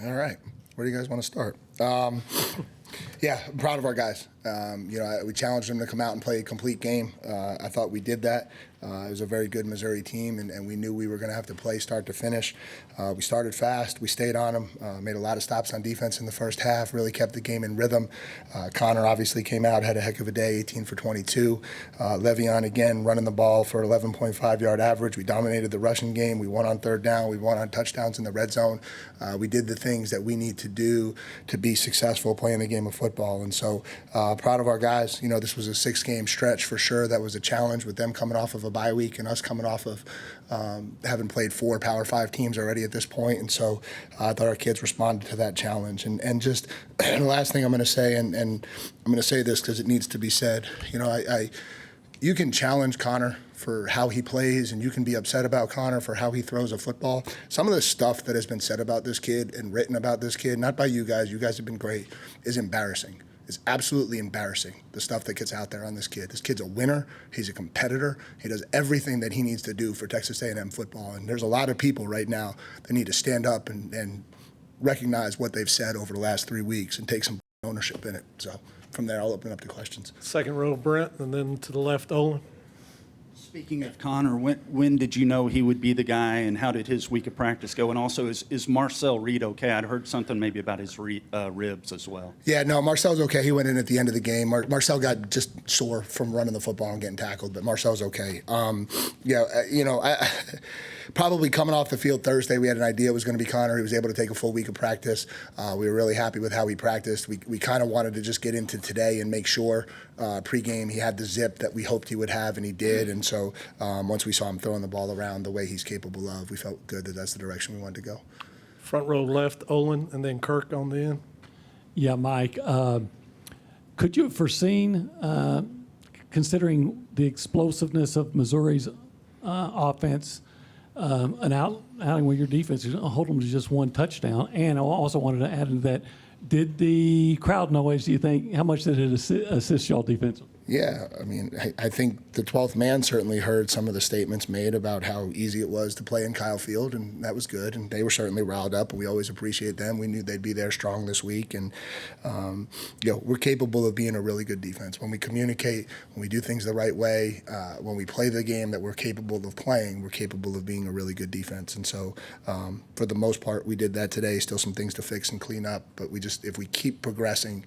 All right. Where do you guys want to start? Yeah, I'm proud of our guys. We challenged them to come out and play a complete game. I thought we did that. It was a very good Missouri team, and we knew we were going to have to play start to finish. We started fast. We stayed on them, made a lot of stops on defense in the first half, really kept the game in rhythm. Connor obviously came out, had a heck of a day, 18 for 22. Le'Veon, again, running the ball for 11.5-yard average. We dominated the rushing game. We won on third down. We won on touchdowns in the red zone. We did the things that we need to do to be successful playing the game of football. And so proud of our guys. This was a 6-game stretch for sure. That was a challenge with them coming off of a bye week and us coming off of having played 4 Power 5 teams already at this point. And so I thought our kids responded to that challenge. And just the last thing I'm going to say, and I'm going to say this because it needs to be said, you can challenge Connor for how he plays, and you can be upset about Connor for how he throws a football. Some of the stuff that has been said about this kid and written about this kid, not by you guys have been great, is embarrassing. It's absolutely embarrassing, the stuff that gets out there on this kid. This kid's a winner. He's a competitor. He does everything that he needs to do for Texas A&M football. And there's a lot of people right now that need to stand up and recognize what they've said over the last 3 weeks and take some ownership in it. So from there, I'll open up to questions. Second row, Brent, and then to the left, Olin. Speaking of Connor, when did you know he would be the guy, and how did his week of practice go? And also, is Marcel Reed okay? I'd heard something maybe about his ribs as well. Yeah, no, Marcel's okay. He went in at the end of the game. Marcel got just sore from running the football and getting tackled, but Marcel's okay. Probably coming off the field Thursday, we had an idea it was going to be Connor. He was able to take a full week of practice. We were really happy with how he practiced. We kind of wanted to just get into today and make sure pregame he had the zip that we hoped he would have, and he did. And so once we saw him throwing the ball around the way he's capable of, we felt good that that's the direction we wanted to go. Front row left, Olin, and then Kirk on the end. Yeah, Mike, could you have foreseen, considering the explosiveness of Missouri's offense, an outing where your defense is going to hold them to just one touchdown? And I also wanted to add to that, did the crowd noise, do you think, how much did it assist y'all defensively? Yeah, I mean, I think the 12th man certainly heard some of the statements made about how easy it was to play in Kyle Field, and that was good. And they were certainly riled up, and we always appreciate them. We knew they'd be there strong this week. And, we're capable of being a really good defense. When we communicate, when we do things the right way, when we play the game that we're capable of playing, we're capable of being a really good defense. And so, for the most part, we did that today. Still some things to fix and clean up, but if we keep progressing,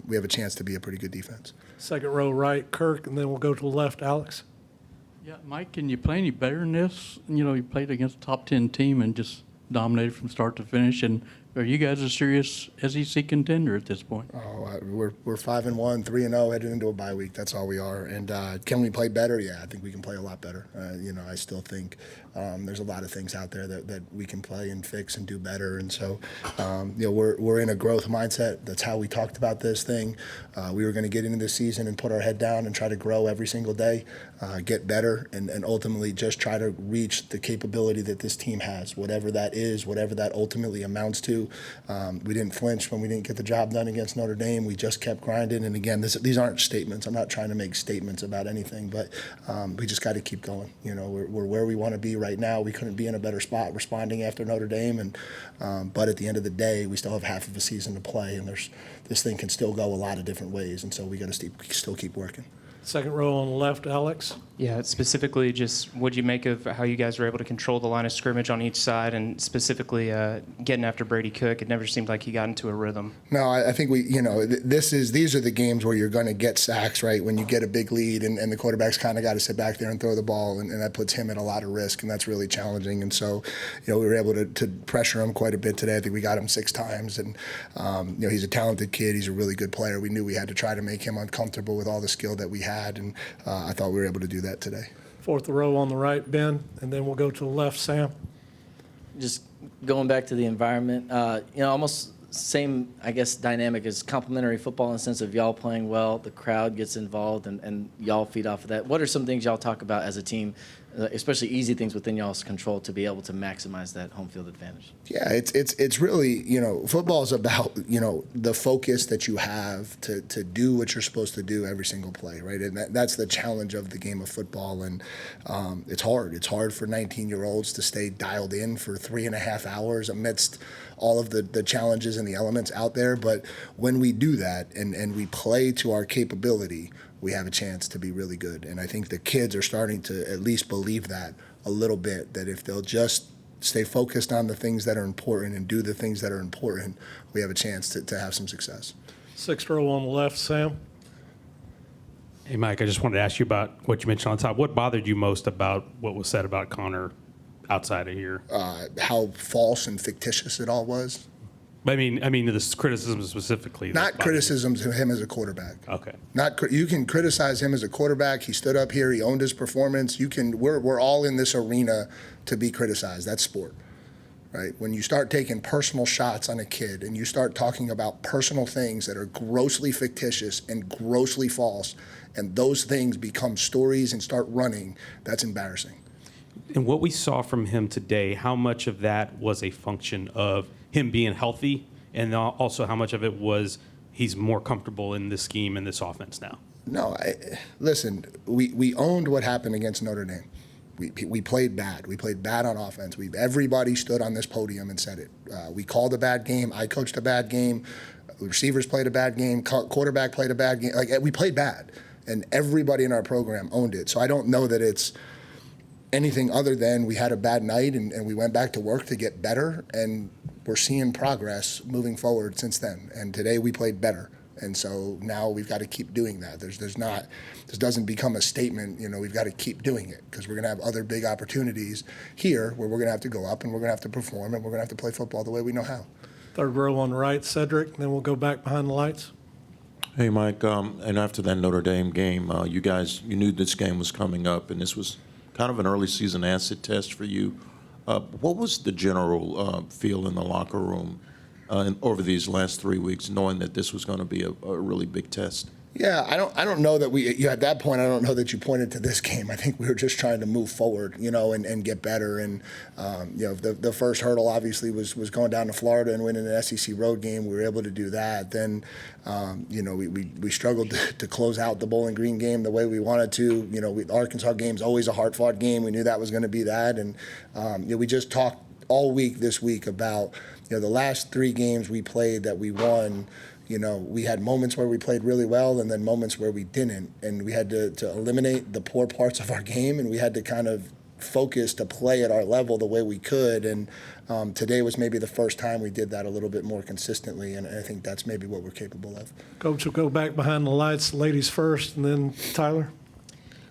we have a chance to be a pretty good defense. Second row right, Kirk, and then we'll go to the left, Alex. Yeah, Mike, can you play any better than this? You played against a top 10 team and just dominated from start to finish. And are you guys a serious SEC contender at this point? Oh, we're 5-1, 3-0, headed into a bye week. That's all we are. And can we play better? Yeah, I think we can play a lot better. I still think there's a lot of things out there that we can play and fix and do better. And so, we're in a growth mindset. That's how we talked about this thing. We were going to get into this season and put our head down and try to grow every single day, get better, and ultimately just try to reach the capability that this team has, whatever that is, whatever that ultimately amounts to. We didn't flinch when we didn't get the job done against Notre Dame. We just kept grinding. And again, these aren't statements. I'm not trying to make statements about anything, but we just got to keep going. We're where we want to be right now. We couldn't be in a better spot responding after Notre Dame, and but at the end of the day, we still have half of a season to play, and this thing can still go a lot of different ways, and so we got to still keep working. Second row on the left, Alex. Yeah, specifically just what you make of how you guys were able to control the line of scrimmage on each side, and specifically getting after Brady Cook. It never seemed like he got into a rhythm. No, I think these are the games where you're going to get sacks, right? When you get a big lead and the quarterback's kind of got to sit back there and throw the ball, and that puts him at a lot of risk, and that's really challenging. And so, we were able to pressure him quite a bit today. I think we got him 6 times, and he's a talented kid. He's a really good player. We knew we had to try to make him uncomfortable with all the skill that we had. And I thought we were able to do that today. Fourth row on the right, Ben, and then we'll go to the left, Sam. Just going back to the environment, almost same, I guess, dynamic as complementary football in the sense of y'all playing well, the crowd gets involved, and y'all feed off of that. What are some things y'all talk about as a team especially easy things within y'all's control, to be able to maximize that home field advantage? Yeah, it's really, football is about, the focus that you have to do what you're supposed to do every single play, right? And that's the challenge of the game of football. And it's hard. It's hard for 19-year-olds to stay dialed in for 3.5 hours amidst all of the challenges and the elements out there. But when we do that and we play to our capability, we have a chance to be really good. And I think the kids are starting to at least believe that a little bit, that if they'll just stay focused on the things that are important and do the things that are important, we have a chance to have some success. Sixth row on the left, Sam. Hey, Mike, I just wanted to ask you about what you mentioned on top. What bothered you most about what was said about Connor outside of here? How false and fictitious it all was. I mean, this criticism specifically. Not criticisms of him as a quarterback. Okay. You can criticize him as a quarterback. He stood up here. He owned his performance. We're all in this arena to be criticized. That's sport, right? When you start taking personal shots on a kid and you start talking about personal things that are grossly fictitious and grossly false, and those things become stories and start running, that's embarrassing. And what we saw from him today, how much of that was a function of him being healthy, and also how much of it was he's more comfortable in this scheme and this offense now? No, listen, we owned what happened against Notre Dame. We played bad. We played bad on offense. Everybody stood on this podium and said it. We called a bad game. I coached a bad game. Receivers played a bad game. Quarterback played a bad game. We played bad, and everybody in our program owned it. So I don't know that it's anything other than we had a bad night and we went back to work to get better, and we're seeing progress moving forward since then. And today we played better. And so now we've got to keep doing that. This doesn't become a statement, we've got to keep doing it, because we're going to have other big opportunities here where we're going to have to go up and we're going to have to perform and we're going to have to play football the way we know how. Third row on the right, Cedric, and then we'll go back behind the lights. Hey, Mike, and after that Notre Dame game, you knew this game was coming up, and this was kind of an early season acid test for you. What was the general feel in the locker room over these last 3 weeks, knowing that this was going to be a really big test? Yeah, I don't know that at that point, I don't know that you pointed to this game. I think we were just trying to move forward, and get better. And, the first hurdle obviously was going down to Florida and winning an SEC road game. We were able to do that. Then, we struggled to close out the Bowling Green game the way we wanted to. The Arkansas game's always a hard-fought game. We knew that was going to be that. And, we just talked all week this week about, the last 3 games we played that we won. We had moments where we played really well and then moments where we didn't. And we had to eliminate the poor parts of our game, and we had to kind of focus to play at our level the way we could. And today was maybe the first time we did that a little bit more consistently, and I think that's maybe what we're capable of. Coach will go back behind the lights, ladies first, and then Tyler.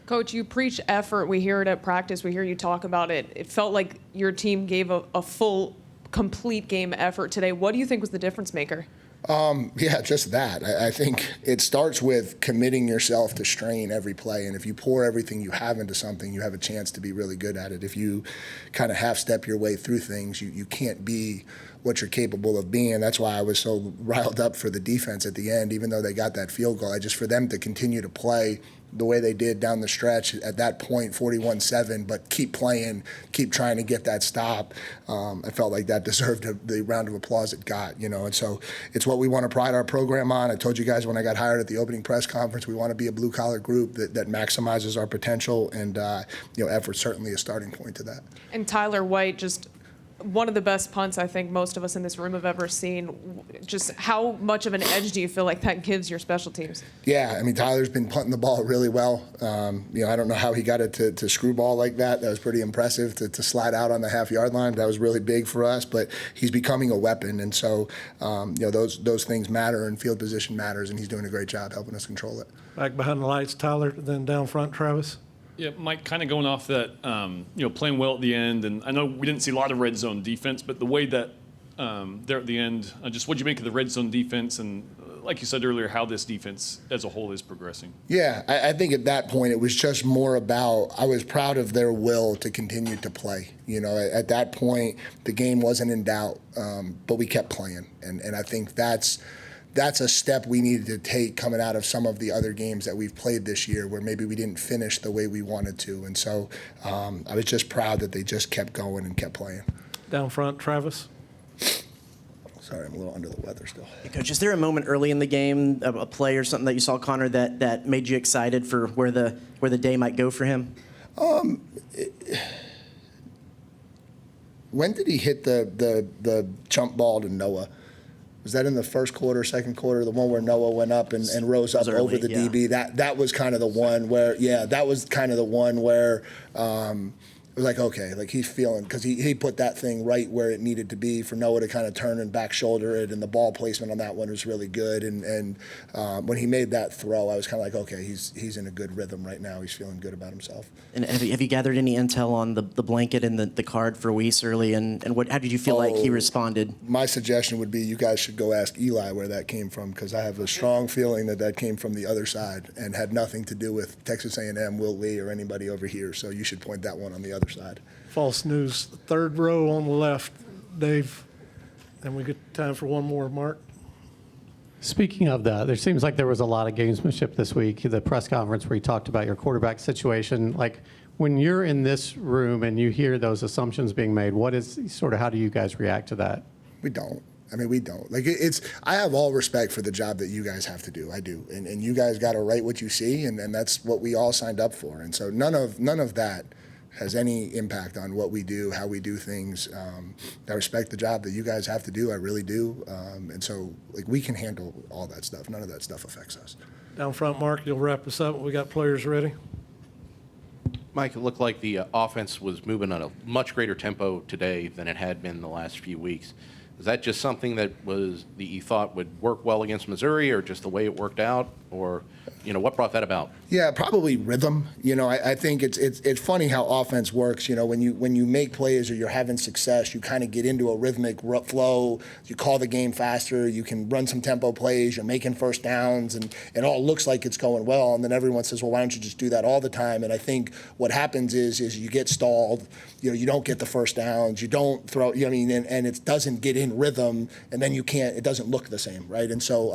Coach, you preach effort. We hear it at practice. We hear you talk about it. It felt like your team gave a full, complete game effort today. What do you think was the difference maker? Yeah, just that. I think it starts with committing yourself to strain every play. And if you pour everything you have into something, you have a chance to be really good at it. If you kind of half-step your way through things, you can't be what you're capable of being. That's why I was so riled up for the defense at the end, even though they got that field goal. For them to continue to play the way they did down the stretch at that point, 41-7, but keep playing, keep trying to get that stop. I felt like that deserved the round of applause it got, and so it's what we want to pride our program on. I told you guys when I got hired at the opening press conference, we want to be a blue-collar group that maximizes our potential, and effort's certainly a starting point to that. And Tyler White, just one of the best punts I think most of us in this room have ever seen. Just how much of an edge do you feel like that gives your special teams? Yeah, Tyler's been punting the ball really well. I don't know how he got it to screwball like that. That was pretty impressive to slide out on the half-yard line. That was really big for us, but he's becoming a weapon, and so those things matter, and field position matters, and he's doing a great job helping us control it. Back behind the lights, Tyler, then down front, Travis. Yeah, Mike, kind of going off that, playing well at the end, and I know we didn't see a lot of red zone defense, but the way that there at the end, just what'd you make of the red zone defense, and like you said earlier, how this defense as a whole is progressing? Yeah, I think at that point it was just more about, I was proud of their will to continue to play. At that point, the game wasn't in doubt, but we kept playing, and I think that's that's a step we needed to take coming out of some of the other games that we've played this year where maybe we didn't finish the way we wanted to. And so I was just proud that they just kept going and kept playing. Down front, Travis. Sorry, I'm a little under the weather still. Coach, is there a moment early in the game, a play or something that you saw, Connor, that made you excited for where the day might go for him? When did he hit the jump ball to Noah? Was that in the first quarter, second quarter, the one where Noah went up and rose up early, over the yeah. DB? That was kind of the one where, it was like, okay, like he's feeling, because he put that thing right where it needed to be for Noah to kind of turn and back shoulder it, and the ball placement on that one was really good. And when he made that throw, I was kind of like, okay, he's in a good rhythm right now. He's feeling good about himself. And have you gathered any intel on the blanket and the card for Weiss early, and how did you feel like he responded? My suggestion would be you guys should go ask Eli where that came from, because I have a strong feeling that came from the other side and had nothing to do with Texas A&M, Will Lee, or anybody over here. So you should point that one on the other side. False news. Third row on the left, Dave. And we get time for one more, Mark. Speaking of that, there seems like there was a lot of gamesmanship this week. The press conference where you talked about your quarterback situation. Like, when you're in this room and you hear those assumptions being made, how do you guys react to that? We don't. I mean, we don't. Like, I have all respect for the job that you guys have to do. I do. And you guys got to write what you see, and that's what we all signed up for. And so none of that has any impact on what we do, how we do things. I respect the job that you guys have to do. I really do. And so, like, we can handle all that stuff. None of that stuff affects us. Down front, Mark, you'll wrap us up. We got players ready. Mike, it looked like the offense was moving at a much greater tempo today than it had been the last few weeks. Is that just something that you thought would work well against Missouri, or just the way it worked out, or what brought that about? Yeah, probably rhythm. I think it's funny how offense works. When you make plays or you're having success, you kind of get into a rhythmic flow. You call the game faster. You can run some tempo plays. You're making first downs, and it all looks like it's going well. And then everyone says, well, why don't you just do that all the time? And I think what happens is you get stalled. You don't get the first downs. You don't throw. And it doesn't get in rhythm, and then you can't. It doesn't look the same, right? And so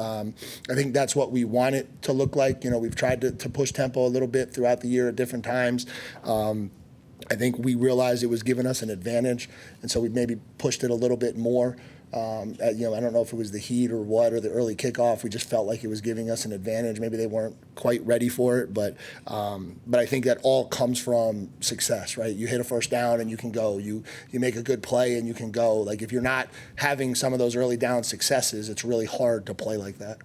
I think that's what we want it to look like. We've tried to push tempo a little bit throughout the year at different times. I think we realized it was giving us an advantage, and so we maybe pushed it a little bit more. I don't know if it was the heat or what, or the early kickoff. We just felt like it was giving us an advantage. Maybe they weren't quite ready for it, but I think that all comes from success, right? You hit a first down and you can go. You make a good play and you can go. Like, if you're not having some of those early down successes, it's really hard to play like that.